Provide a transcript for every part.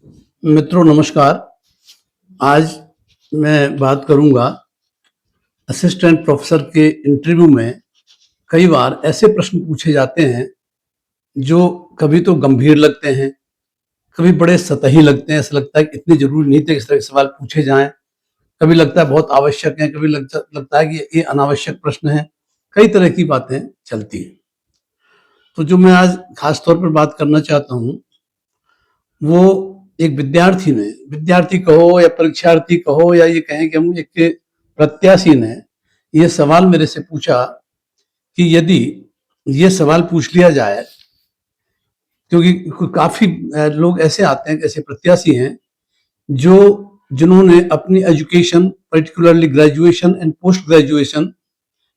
मित्रों नमस्कार। आज मैं बात करूंगा असिस्टेंट प्रोफेसर के इंटरव्यू में कई बार ऐसे प्रश्न पूछे जाते हैं जो कभी तो गंभीर लगते हैं, कभी बड़े सतही लगते हैं। ऐसा लगता है कि इतनी जरूरी नहीं थे इस तरह के सवाल पूछे जाएं। कभी लगता है बहुत आवश्यक है, कभी लगता है कि ये अनावश्यक प्रश्न है। कई तरह की बातें चलती हैं। तो जो मैं आज खास तौर पर बात करना चाहता हूँ वो एक विद्यार्थी कहो या परीक्षार्थी कहो या ये कहें कि हम एक प्रत्याशी ने ये सवाल मेरे से पूछा कि यदि ये सवाल पूछ लिया जाए, क्योंकि काफी लोग ऐसे आते हैं, ऐसे प्रत्याशी हैं जो जिन्होंने अपनी education particularly graduation and post graduation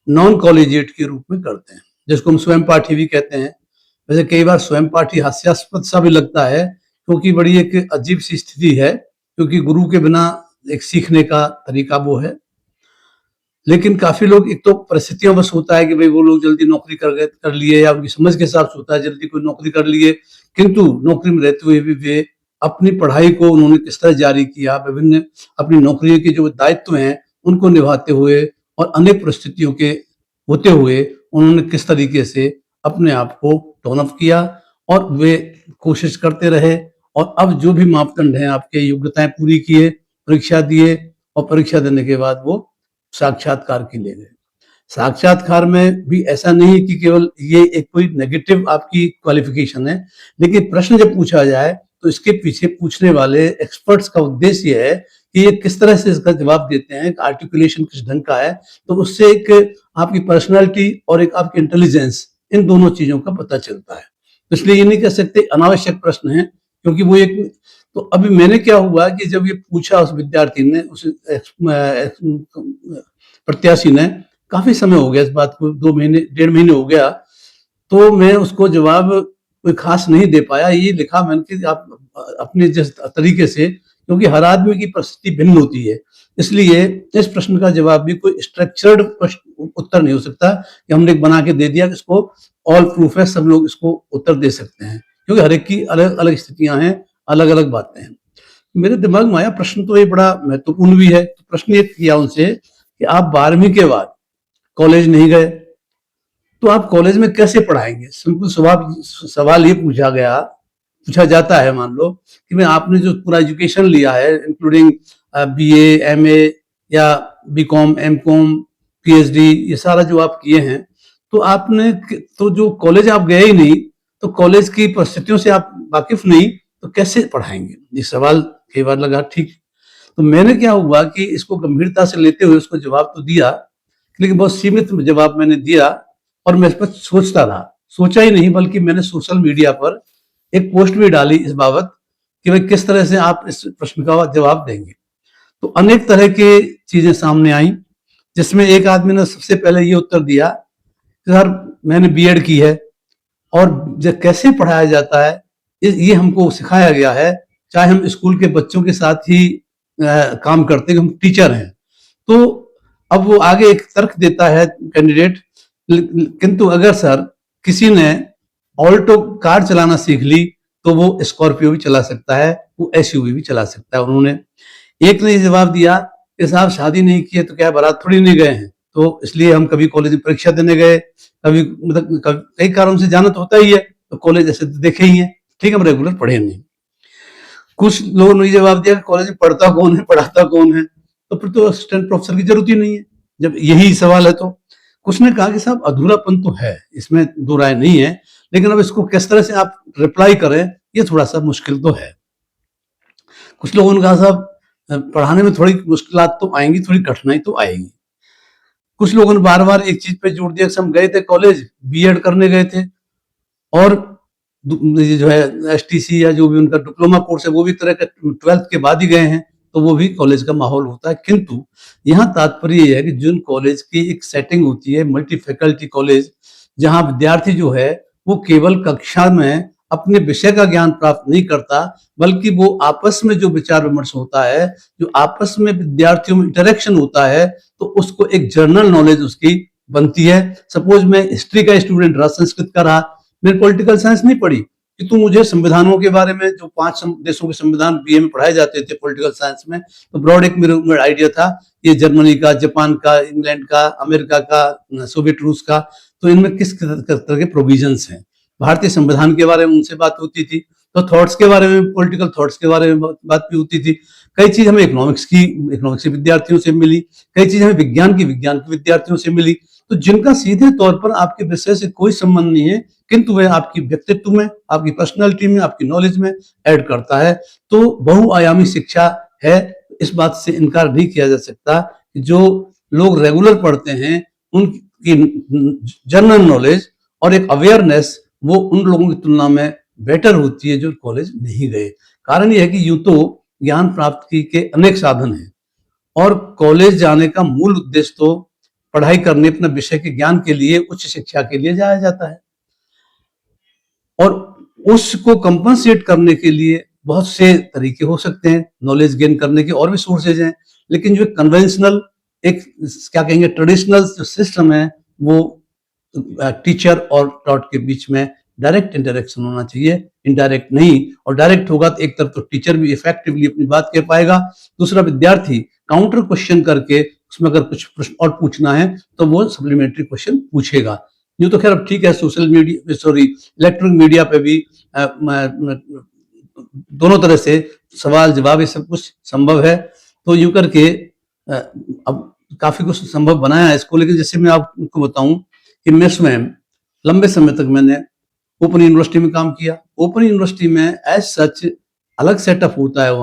non collegiate के रूप में करते हैं, जिसको हम स्वयं पाठी भी कहते हैं। वैसे कई बार स्वयं पाठी हास्यास्पद सा भी लगता है, क्योंकि बड़ी एक अजीब सी स्थिति है, क्योंकि गुरु के बिना एक सीखने का तरीका वो है। लेकिन काफी लोग, एक तो परिस्थितियों बस होता है कि भाई वो लोग जल्दी नौकरी कर लिए या उनकी समझ के हिसाब से होता है जल्दी कोई नौकरी कर लिए, किंतु नौकरी में रहते हुए भी वे अपनी पढ़ाई को उन्होंने किस तरह जारी किया, विभिन्न अपनी नौकरी के जो दायित्व हैं उनको निभाते हुए और अनेक परिस्थितियों के होते हुए उन्होंने किस तरीके से अपने आप को टोन अप किया और वे कोशिश करते रहे। और अब जो भी मापदंड हैं, आपके योग्यताएं पूरी किए, परीक्षा दिए और परीक्षा देने के बाद वो साक्षात्कार के लिए गए। साक्षात्कार में भी ऐसा नहीं है कि केवल ये एक कोई नेगेटिव आपकी क्वालिफिकेशन है, लेकिन प्रश्न जब पूछा जाए तो इसके पीछे पूछने वाले एक्सपर्ट्स का उद्देश्य ये है कि ये किस तरह से इसका जवाब देते हैं, आर्टिकुलेशन किस ढंग का है, तो उससे एक आपकी पर्सनालिटी और एक आपकी इंटेलिजेंस, इन दोनों चीजों का पता चलता है। तो इसलिए ये नहीं कह सकते अनावश्यक प्रश्न है, क्योंकि वो एक, तो अभी मैंने क्या हुआ कि जब ये पूछा उस विद्यार्थी ने, उस प्रत्याशी ने, काफी समय हो गया इस बात को, 2 महीने 1.5 महीने हो गया, तो मैं उसको जवाब कोई खास नहीं दे पाया। ये लिखा मैंने कि आप अपने जिस तरीके से, क्योंकि हर आदमी की परिस्थिति भिन्न होती है, इसलिए इस प्रश्न का जवाब भी कोई स्ट्रक्चर्ड उत्तर नहीं हो सकता कि हमने बना के दे दिया कि इसको ऑल प्रूफ है, सब लोग इसको उत्तर दे सकते हैं, क्योंकि हर एक की अलग अलग स्थितियां हैं, अलग अलग बातें हैं। मेरे दिमाग में आया प्रश्न, तो ये बड़ा महत्वपूर्ण भी है। तो प्रश्न ये किया उनसे कि आप 12वीं के बाद कॉलेज नहीं गए, तो आप कॉलेज में कैसे पढ़ाएंगे। सिंपल सवाल ये पूछा जाता है, मान लो कि मैं आपने जो पूरा एजुकेशन लिया है इंक्लूडिंग बीए, एमए या बीकॉम, एमकॉम, पीएचडी, ये सारा जो आप किए हैं, तो आपने तो जो कॉलेज आप गए ही नहीं, तो कॉलेज की परिस्थितियों से आप वाकिफ नहीं, तो कैसे पढ़ाएंगे। ये सवाल कई बार लगा ठीक। तो मैंने क्या हुआ कि इसको गंभीरता से लेते हुए उसको जवाब तो दिया, लेकिन बहुत सीमित जवाब मैंने दिया। और मैं इस पर सोचता रहा, सोचा ही नहीं बल्कि मैंने सोशल मीडिया पर एक पोस्ट भी डाली इस बाबत कि भाई किस तरह से आप इस प्रश्न का जवाब देंगे। तो अनेक तरह की चीजें सामने आई, जिसमें एक आदमी ने सबसे पहले ये उत्तर दिया कि सर मैंने बीएड की है और जब कैसे पढ़ाया जाता है ये हमको सिखाया गया है, चाहे हम स्कूल के बच्चों के साथ ही काम करते हैं, हम टीचर हैं। तो अब वो आगे एक तर्क देता है कैंडिडेट, किंतु अगर सर किसी ने ऑल्टो कार चलाना सीख ली तो वो स्कॉर्पियो भी चला सकता है, वो एसयूवी भी चला सकता है। उन्होंने एक ने जवाब दिया कि साहब शादी नहीं की है तो क्या बारात थोड़ी नहीं गए हैं, तो इसलिए हम कभी कॉलेज में परीक्षा देने गए, कभी मतलब कई कारणों से जाना तो होता ही है, तो कॉलेज ऐसे देखे ही है, ठीक है, हम रेगुलर पढ़े नहीं। कुछ लोगों ने जवाब दिया कि कॉलेज में पढ़ता कौन है, पढ़ाता कौन है, तो फिर तो असिस्टेंट प्रोफेसर की जरूरत ही नहीं है जब यही सवाल है। तो कुछ ने कहा कि साहब अधूरापन तो है, इसमें दो राय नहीं है, लेकिन अब इसको किस तरह से आप रिप्लाई करें ये थोड़ा सा मुश्किल तो है। कुछ लोगों ने कहा साहब पढ़ाने में थोड़ी मुश्किलात तो आएंगी, थोड़ी कठिनाई तो आएगी। कुछ लोगों ने बार बार एक चीज पे जोर दिया कि हम गए थे कॉलेज, बीएड करने गए थे, और ये जो है एसटीसी या जो भी उनका डिप्लोमा कोर्स है वो भी तरह का 12th के बाद ही गए हैं, तो वो भी कॉलेज का माहौल होता है। किंतु यहाँ तात्पर्य ये है कि जिन कॉलेज की एक सेटिंग होती है, मल्टी फैकल्टी कॉलेज, जहाँ विद्यार्थी जो है वो केवल कक्षा में अपने विषय का ज्ञान प्राप्त नहीं करता, बल्कि वो आपस में जो विचार विमर्श होता है, जो आपस में विद्यार्थियों में इंटरेक्शन होता है, तो उसको एक जर्नल नॉलेज उसकी बनती है। सपोज मैं हिस्ट्री का स्टूडेंट रहा, संस्कृत का रहा, मैंने पॉलिटिकल साइंस नहीं पढ़ी, कि तुम मुझे संविधानों के बारे में, जो 5 देशों के संविधान बीए में पढ़ाए जाते थे पॉलिटिकल साइंस में, तो ब्रॉड एक मेरे आइडिया था, ये जर्मनी का, जापान का, इंग्लैंड का, अमेरिका का, सोवियत रूस का, तो इनमें किस तरह के प्रोविजंस हैं। भारतीय संविधान के बारे में उनसे बात होती थी, तो थॉट्स के बारे में, पॉलिटिकल थॉट्स के बारे में बात भी होती थी। कई चीज हमें इकोनॉमिक्स के विद्यार्थियों से मिली, कई चीज हमें विज्ञान के विद्यार्थियों से मिली, तो जिनका सीधे तौर पर आपके विषय से कोई संबंध नहीं है, किंतु वह आपकी व्यक्तित्व में, आपकी पर्सनैलिटी में, आपकी नॉलेज में ऐड करता है। तो बहुआयामी शिक्षा है, इस बात से इनकार नहीं किया जा सकता कि जो लोग रेगुलर पढ़ते हैं उनकी जनरल नॉलेज और एक अवेयरनेस वो उन लोगों की तुलना में बेटर होती है जो कॉलेज नहीं गए। कारण यह है कि यूं तो ज्ञान प्राप्ति के अनेक साधन हैं, और कॉलेज जाने का मूल उद्देश्य तो पढ़ाई करने, अपने विषय के ज्ञान के लिए, उच्च शिक्षा के लिए जाया जाता है, और उसको कंपनसेट करने के लिए बहुत से तरीके हो सकते हैं, नॉलेज गेन करने के और भी सोर्सेज हैं। लेकिन जो कन्वेंशनल, एक क्या कहेंगे, ट्रेडिशनल जो सिस्टम है, वो टीचर और टॉट के बीच में डायरेक्ट इंटरेक्शन होना चाहिए, इनडायरेक्ट नहीं। और डायरेक्ट होगा तो एक तरफ तो टीचर भी इफेक्टिवली अपनी बात कह पाएगा, दूसरा विद्यार्थी काउंटर क्वेश्चन करके उसमें अगर कुछ प्रश्न और पूछना है तो वो सप्लीमेंट्री क्वेश्चन पूछेगा। यूं तो खैर अब ठीक है, social media, sorry, electronic media पे भी दोनों तरह से सवाल जवाब ये सब कुछ संभव है। तो यूं करके अब काफी कुछ संभव बनाया है इसको। लेकिन जैसे मैं आपको बताऊं कि मैं स्वयं लंबे समय तक मैंने ओपन यूनिवर्सिटी में काम किया। ओपन यूनिवर्सिटी में एज सच अलग सेटअप होता है,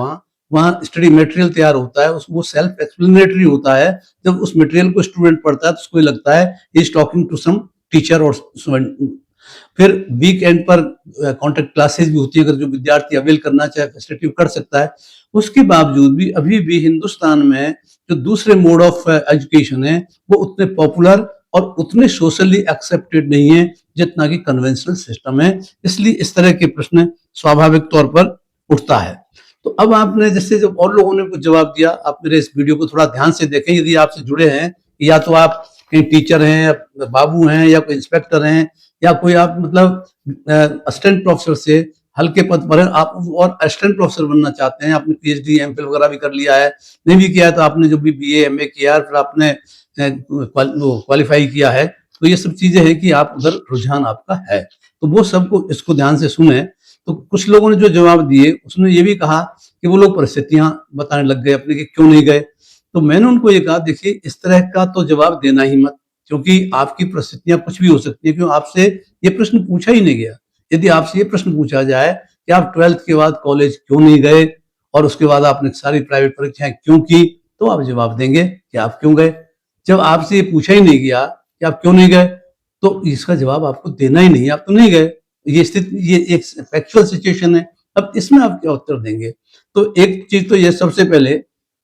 वहाँ स्टडी मटेरियल तैयार होता है, वो सेल्फ एक्सप्लेनेटरी होता है। जब उस मटेरियल को स्टूडेंट पढ़ता है तो उसको लगता है he is talking to some teacher और स्टूडेंट। फिर वीकेंड पर कॉन्टेक्ट क्लासेस भी होती है, अगर जो विद्यार्थी अवेल करना चाहे फैसिलिटी कर सकता है। उसके बावजूद भी अभी भी हिंदुस्तान में जो दूसरे मोड ऑफ एजुकेशन है वो उतने पॉपुलर और उतने सोशली एक्सेप्टेड नहीं है जितना कि कन्वेंशनल सिस्टम है। इसलिए इस तरह के प्रश्न स्वाभाविक तौर पर उठता है। तो अब आपने, जैसे जब और लोगों ने कुछ जवाब दिया, आप मेरे इस वीडियो को थोड़ा ध्यान से देखें। यदि आपसे जुड़े हैं, या तो आप कहीं टीचर हैं, या बाबू हैं, या कोई इंस्पेक्टर हैं, या कोई आप मतलब असिस्टेंट प्रोफेसर से हल्के पद पर है, आप और असिस्टेंट प्रोफेसर बनना चाहते हैं, आपने पीएचडी एमफिल वगैरह भी कर लिया है, नहीं भी किया है तो आपने जो भी बीए एमए किया है, फिर आपने क्वालिफाई किया है, तो ये सब चीजें हैं कि आप उधर रुझान आपका है, तो वो सबको इसको ध्यान से सुने। तो कुछ लोगों ने जो जवाब दिए उसने ये भी कहा कि वो लोग परिस्थितियां बताने लग गए अपने कि क्यों नहीं गए। तो मैंने उनको ये कहा, देखिए इस तरह का तो जवाब देना ही मत, क्योंकि आपकी परिस्थितियां कुछ भी हो सकती है, क्यों आपसे ये प्रश्न पूछा ही नहीं गया। यदि आपसे ये प्रश्न पूछा जाए कि आप 12th के बाद कॉलेज क्यों नहीं गए और उसके बाद आपने सारी प्राइवेट परीक्षाएं क्यों की, तो आप जवाब देंगे कि आप क्यों गए। जब आपसे ये पूछा ही नहीं गया कि आप क्यों नहीं गए, तो इसका जवाब आपको देना ही नहीं, आप तो नहीं गए। ये स्थिति, ये एक फैक्चुअल सिचुएशन है। अब इसमें आप क्या उत्तर देंगे? तो एक चीज तो ये, सबसे पहले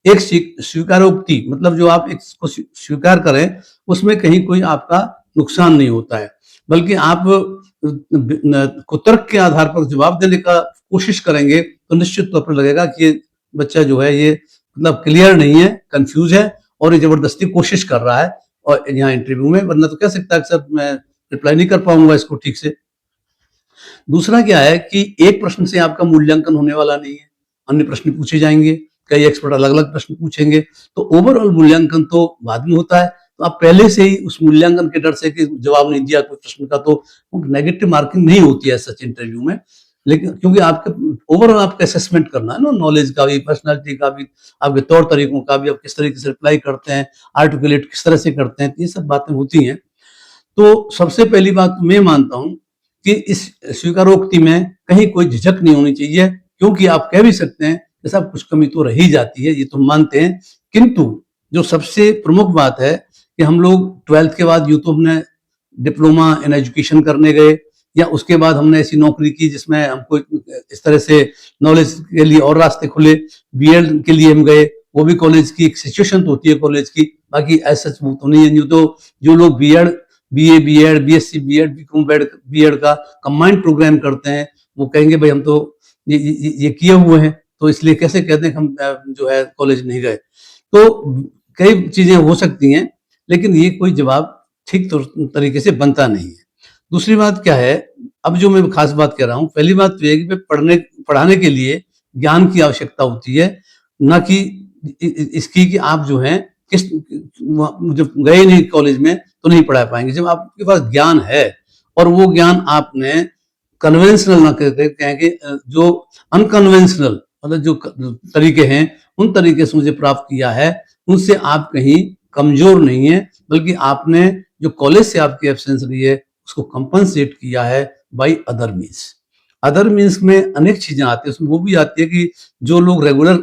एक स्वीकारोक्ति, मतलब जो आप एक को स्वीकार करें उसमें कहीं कोई आपका नुकसान नहीं होता है, बल्कि आप कुतर्क के आधार पर जवाब देने का कोशिश करेंगे तो निश्चित तौर पर लगेगा कि ये बच्चा जो है ये मतलब क्लियर नहीं है, कंफ्यूज है, और ये जबरदस्ती कोशिश कर रहा है और यहाँ इंटरव्यू में, वरना तो कह सकता है कि सर मैं रिप्लाई नहीं कर पाऊंगा इसको ठीक से। दूसरा क्या है कि एक प्रश्न से आपका मूल्यांकन होने वाला नहीं है, अन्य प्रश्न पूछे जाएंगे, कई एक्सपर्ट अलग अलग प्रश्न पूछेंगे, तो ओवरऑल मूल्यांकन तो बाद में होता है। तो आप पहले से ही उस मूल्यांकन के डर से कि जवाब नहीं दिया कोई प्रश्न का, तो नेगेटिव मार्किंग नहीं होती है सच इंटरव्यू में। लेकिन क्योंकि आपके ओवरऑल आपका असेसमेंट करना है ना, नॉलेज का भी, पर्सनालिटी का भी, आपके तौर तरीकों का भी, आप किस तरीके से रिप्लाई करते हैं, आर्टिकुलेट किस तरह से करते हैं, ये सब बातें होती हैं। तो सबसे पहली बात मैं मानता हूं कि इस स्वीकारोक्ति में कहीं कोई झिझक नहीं होनी चाहिए, क्योंकि आप कह भी सकते हैं कि साहब कुछ कमी तो रही जाती है, ये तो मानते हैं। किंतु जो सबसे प्रमुख बात है कि हम लोग 12th के बाद यूं तो हमने डिप्लोमा इन एजुकेशन करने गए, या उसके बाद हमने ऐसी नौकरी की जिसमें हमको इस तरह से नॉलेज के लिए और रास्ते खुले, बीएड के लिए हम गए, वो भी कॉलेज की एक सिचुएशन तो होती है कॉलेज की, बाकी ऐसा सच वो तो नहीं है। यूं तो जो लोग BEd, BA BEd, BSc BEd, BCom BEd का कंबाइंड प्रोग्राम करते हैं, वो कहेंगे भाई हम तो ये किए हुए हैं, तो इसलिए कैसे कहते हैं कि हम जो है कॉलेज नहीं गए। तो कई चीजें हो सकती हैं, लेकिन ये कोई जवाब ठीक तरीके से बनता नहीं है। दूसरी बात क्या है, अब जो मैं खास बात कह रहा हूँ, पहली बात तो ये है कि पढ़ाने के लिए ज्ञान की आवश्यकता होती है, ना कि इसकी कि आप जो है किस जब गए नहीं कॉलेज में तो नहीं पढ़ा पाएंगे। जब आपके पास ज्ञान है और वो ज्ञान आपने कन्वेंशनल ना करके कहें कि जो अनकन्वेंशनल मतलब जो तरीके हैं उन तरीके से मुझे प्राप्त किया है, उनसे आप कहीं कमजोर नहीं है, बल्कि आपने जो कॉलेज से आपकी एब्सेंस रही है उसको कंपनसेट किया है by other means. Other means में अनेक चीजें आती है, उसमें वो भी आती है कि जो लोग रेगुलर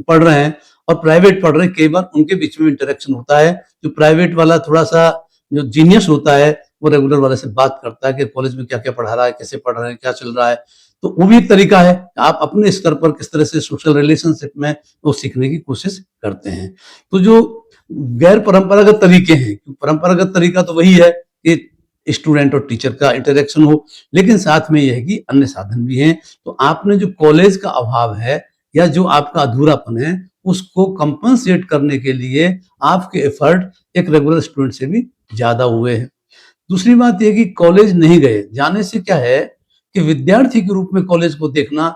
पढ़ रहे हैं और प्राइवेट पढ़ रहे हैं, कई बार उनके बीच में इंटरेक्शन होता है। जो प्राइवेट वाला थोड़ा सा जो जीनियस होता है वो रेगुलर वाले से बात करता है कि कॉलेज में क्या क्या पढ़ा रहा है, कैसे पढ़ रहे हैं, क्या चल रहा है। तो वो भी एक तरीका है, आप अपने स्तर पर किस तरह से सोशल रिलेशनशिप में वो सीखने की कोशिश करते हैं। तो जो गैर परंपरागत तरीके हैं, परंपरागत तरीका तो वही है कि स्टूडेंट और टीचर का इंटरेक्शन हो, लेकिन साथ में यह है कि अन्य साधन भी हैं। तो आपने जो कॉलेज का अभाव है या जो आपका अधूरापन है उसको कंपनसेट करने के लिए आपके एफर्ट एक रेगुलर स्टूडेंट से भी ज्यादा हुए हैं। दूसरी बात यह कि कॉलेज नहीं गए, जाने से क्या है कि विद्यार्थी के रूप में कॉलेज को देखना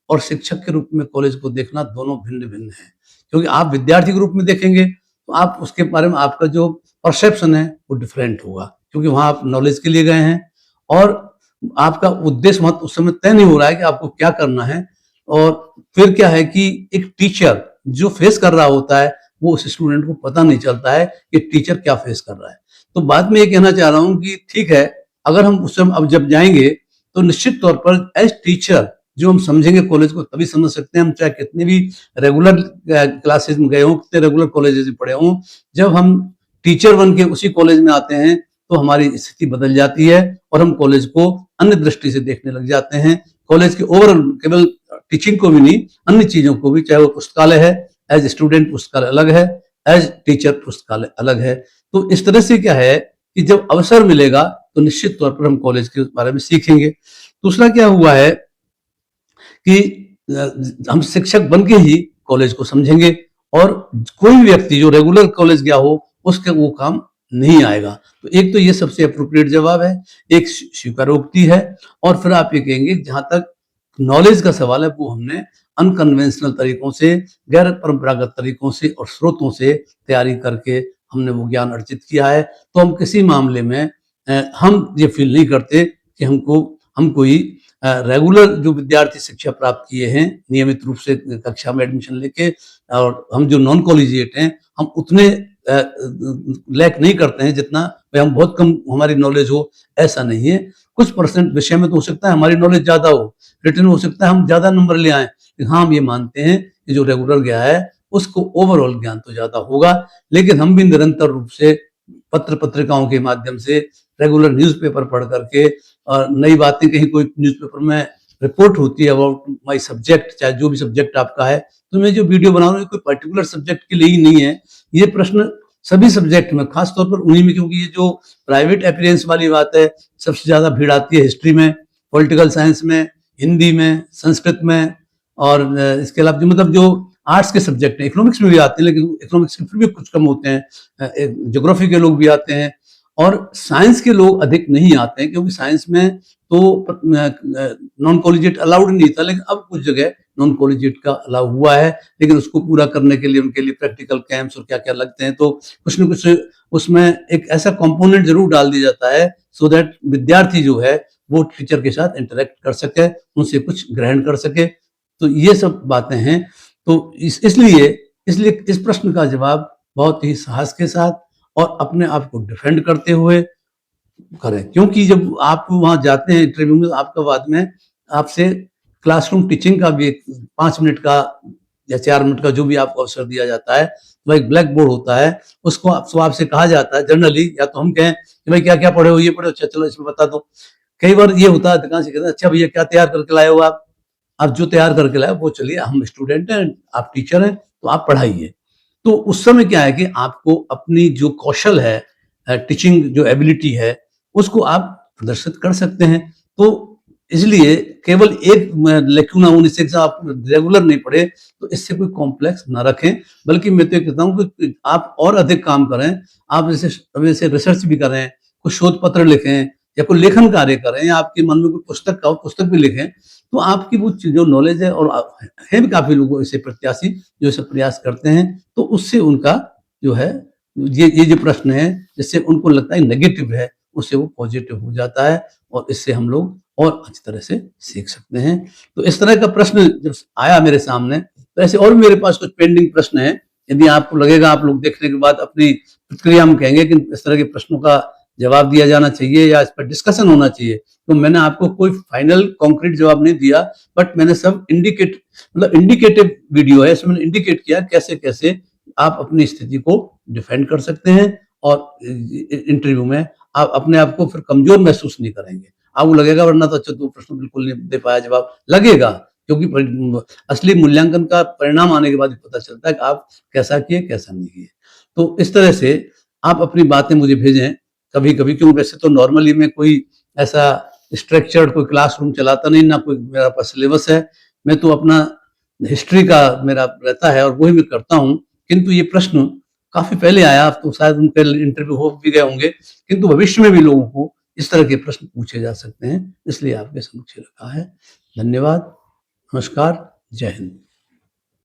और शिक्षक के रूप में कॉलेज को देखना दोनों भिन्न भिन्न है। क्योंकि आप विद्यार्थी के रूप में देखेंगे तो आप उसके बारे में आपका जो परसेप्शन है वो डिफरेंट होगा, क्योंकि वहां आप नॉलेज के लिए गए हैं और आपका उद्देश्य वहां उस समय तय नहीं हो रहा है कि आपको क्या करना है। और फिर क्या है कि एक टीचर जो फेस कर रहा होता है वो उस स्टूडेंट को पता नहीं चलता है कि टीचर क्या फेस कर रहा है। तो बाद में ये कहना चाह रहा हूं कि ठीक है, अगर हम उस समय अब जब जाएंगे तो निश्चित तौर पर एज टीचर जो हम समझेंगे कॉलेज को तभी समझ सकते हैं, हम चाहे कितने भी रेगुलर क्लासेस में गए हों, कितने रेगुलर कॉलेजेस में पढ़े हों। जब हम टीचर बन के उसी कॉलेज में आते हैं तो हमारी स्थिति बदल जाती है और हम कॉलेज को अन्य दृष्टि से देखने लग जाते हैं। कॉलेज के ओवरऑल केवल टीचिंग को भी नहीं, अन्य चीजों को भी, चाहे वो पुस्तकालय है, एज स्टूडेंट पुस्तकालय अलग है, एज टीचर पुस्तकालय अलग है। तो इस तरह से क्या है कि जब अवसर मिलेगा तो निश्चित तौर पर हम कॉलेज के बारे में सीखेंगे। दूसरा क्या हुआ है कि हम शिक्षक बन के ही कॉलेज को समझेंगे और कोई भी व्यक्ति जो रेगुलर कॉलेज गया हो उसके वो काम नहीं आएगा। तो एक तो ये सबसे अप्रोप्रिएट जवाब है, एक स्वीकारोक्ति है। और फिर आप ये कहेंगे जहां तक नॉलेज का सवाल है वो हमने अनकन्वेंशनल तरीकों से, गैर परंपरागत तरीकों से और स्रोतों से तैयारी करके हमने वो ज्ञान अर्जित किया है। तो हम किसी मामले में हम ये फील नहीं करते कि हम कोई रेगुलर जो विद्यार्थी शिक्षा प्राप्त किए हैं नियमित रूप से कक्षा में एडमिशन लेके, और हम जो नॉन कॉलेजिएट हैं हम उतने लैक नहीं करते हैं जितना हम बहुत कम हमारी नॉलेज हो, ऐसा नहीं है। कुछ परसेंट विषय में तो हो सकता है हमारी नॉलेज ज्यादा हो, रिटर्न हो सकता है हम ज्यादा नंबर ले आए, लेकिन हाँ हम ये मानते हैं कि जो रेगुलर गया है उसको ओवरऑल ज्ञान तो ज्यादा होगा। लेकिन हम भी निरंतर रूप से पत्र पत्रिकाओं के माध्यम से, रेगुलर न्यूज़पेपर पढ़ करके और नई बातें कहीं कोई न्यूज़पेपर में रिपोर्ट होती है अबाउट माय सब्जेक्ट, चाहे जो भी सब्जेक्ट आपका है, तो मैं जो वीडियो बना रहा हूँ कोई पर्टिकुलर सब्जेक्ट के लिए ही नहीं है। ये प्रश्न सभी सब्जेक्ट में, खासतौर पर उन्हीं में, क्योंकि ये जो प्राइवेट अपीयरेंस वाली बात है सबसे ज्यादा भीड़ आती है हिस्ट्री में, पॉलिटिकल साइंस में, हिंदी में, संस्कृत में, और इसके अलावा जो मतलब जो आर्ट्स के सब्जेक्ट हैं, इकोनॉमिक्स में भी आते हैं लेकिन इकोनॉमिक्स के फिर भी कुछ कम होते हैं, ज्योग्राफी के लोग भी आते हैं और साइंस के लोग अधिक नहीं आते हैं, क्योंकि साइंस में तो नॉन कॉलेजिएट अलाउड नहीं था, लेकिन अब कुछ जगह नॉन कॉलेजिएट का अलाउ हुआ है। लेकिन उसको पूरा करने के लिए उनके लिए प्रैक्टिकल कैंप्स और क्या क्या लगते हैं, तो कुछ न कुछ उसमें एक ऐसा कंपोनेंट जरूर डाल दिया जाता है सो दैट विद्यार्थी जो है वो टीचर के साथ इंटरेक्ट कर सके, उनसे कुछ ग्रहण कर सके। तो ये सब बातें हैं। तो इसलिए इसलिए इस प्रश्न का जवाब बहुत ही साहस के साथ और अपने आप को डिफेंड करते हुए करें, क्योंकि जब आप वहां जाते हैं इंटरव्यू में, आपका बाद में आपसे क्लासरूम टीचिंग का भी एक 5 मिनट का या 4 मिनट का जो भी आपको अवसर दिया जाता है, तो एक ब्लैक बोर्ड होता है, उसको आपसे कहा जाता है जनरली, या तो हम कहें कि भाई क्या क्या पढ़े हो, ये पढ़े हो, अच्छा चलो इसमें बता दो। कई बार ये होता है अधिकांश कहते हैं अच्छा भैया क्या तैयार करके लाए हो आप जो तैयार करके लाए वो चलिए, हम स्टूडेंट हैं आप टीचर हैं तो आप पढ़ाइए। तो उस समय क्या है कि आपको अपनी जो कौशल है, टीचिंग जो एबिलिटी है, उसको आप प्रदर्शित कर सकते हैं। तो इसलिए केवल एक लेक्यूना होने से आप रेगुलर नहीं पढ़े तो इससे कोई कॉम्प्लेक्स ना रखें, बल्कि मैं तो ये कहता हूँ कि आप और अधिक काम करें। आप जैसे रिसर्च भी करें, कुछ शोध पत्र लिखें, या कोई लेखन कार्य कर रहे हैं, या आपके मन में कोई पुस्तक भी लिखें, तो आपकी वो जो नॉलेज है, और है भी काफ़ी लोग ऐसे प्रत्याशी जो ऐसे प्रयास करते हैं, तो उससे उनका जो है, ये जो प्रश्न है, जिससे उनको लगता है नेगेटिव है, उससे वो पॉजिटिव हो जाता है, और इससे हम लोग और अच्छी तरह से सीख सकते हैं। तो इस तरह का प्रश्न जब आया मेरे सामने, तो ऐसे और भी मेरे पास कुछ पेंडिंग प्रश्न हैं। यदि आपको लगेगा, आप लोग देखने के बाद अपनी प्रतिक्रिया हम कहेंगे कि इस तरह के प्रश्नों का जवाब दिया जाना चाहिए या इस पर डिस्कशन होना चाहिए, तो मैंने आपको कोई फाइनल कॉन्क्रीट जवाब नहीं दिया, बट मैंने सब इंडिकेटिव वीडियो है, इसमें मैंने इंडिकेट किया कैसे कैसे आप अपनी स्थिति को डिफेंड कर सकते हैं, और इंटरव्यू में आप अपने आप को फिर कमजोर महसूस नहीं करेंगे। आपको लगेगा, वरना तो अच्छा, तो प्रश्न बिल्कुल नहीं दे पाया जवाब, लगेगा, क्योंकि असली मूल्यांकन का परिणाम आने के बाद ही पता चलता है कि आप कैसा किए, कैसा नहीं किए। तो इस तरह से आप अपनी बातें मुझे भेजें कभी-कभी, क्योंकि वैसे तो नॉर्मली मैं कोई ऐसा स्ट्रक्चर्ड कोई क्लासरूम चलाता नहीं, ना कोई मेरा पास सिलेबस है। मैं तो अपना हिस्ट्री का मेरा रहता है, और वही मैं करता हूँ। किंतु ये प्रश्न काफ़ी पहले आया, अब तो शायद उनके इंटरव्यू हो भी गए होंगे, किंतु भविष्य में भी लोगों को इस तरह के प्रश्न पूछे जा सकते हैं, इसलिए आपके समक्ष रखा है। धन्यवाद, नमस्कार, जय हिंद।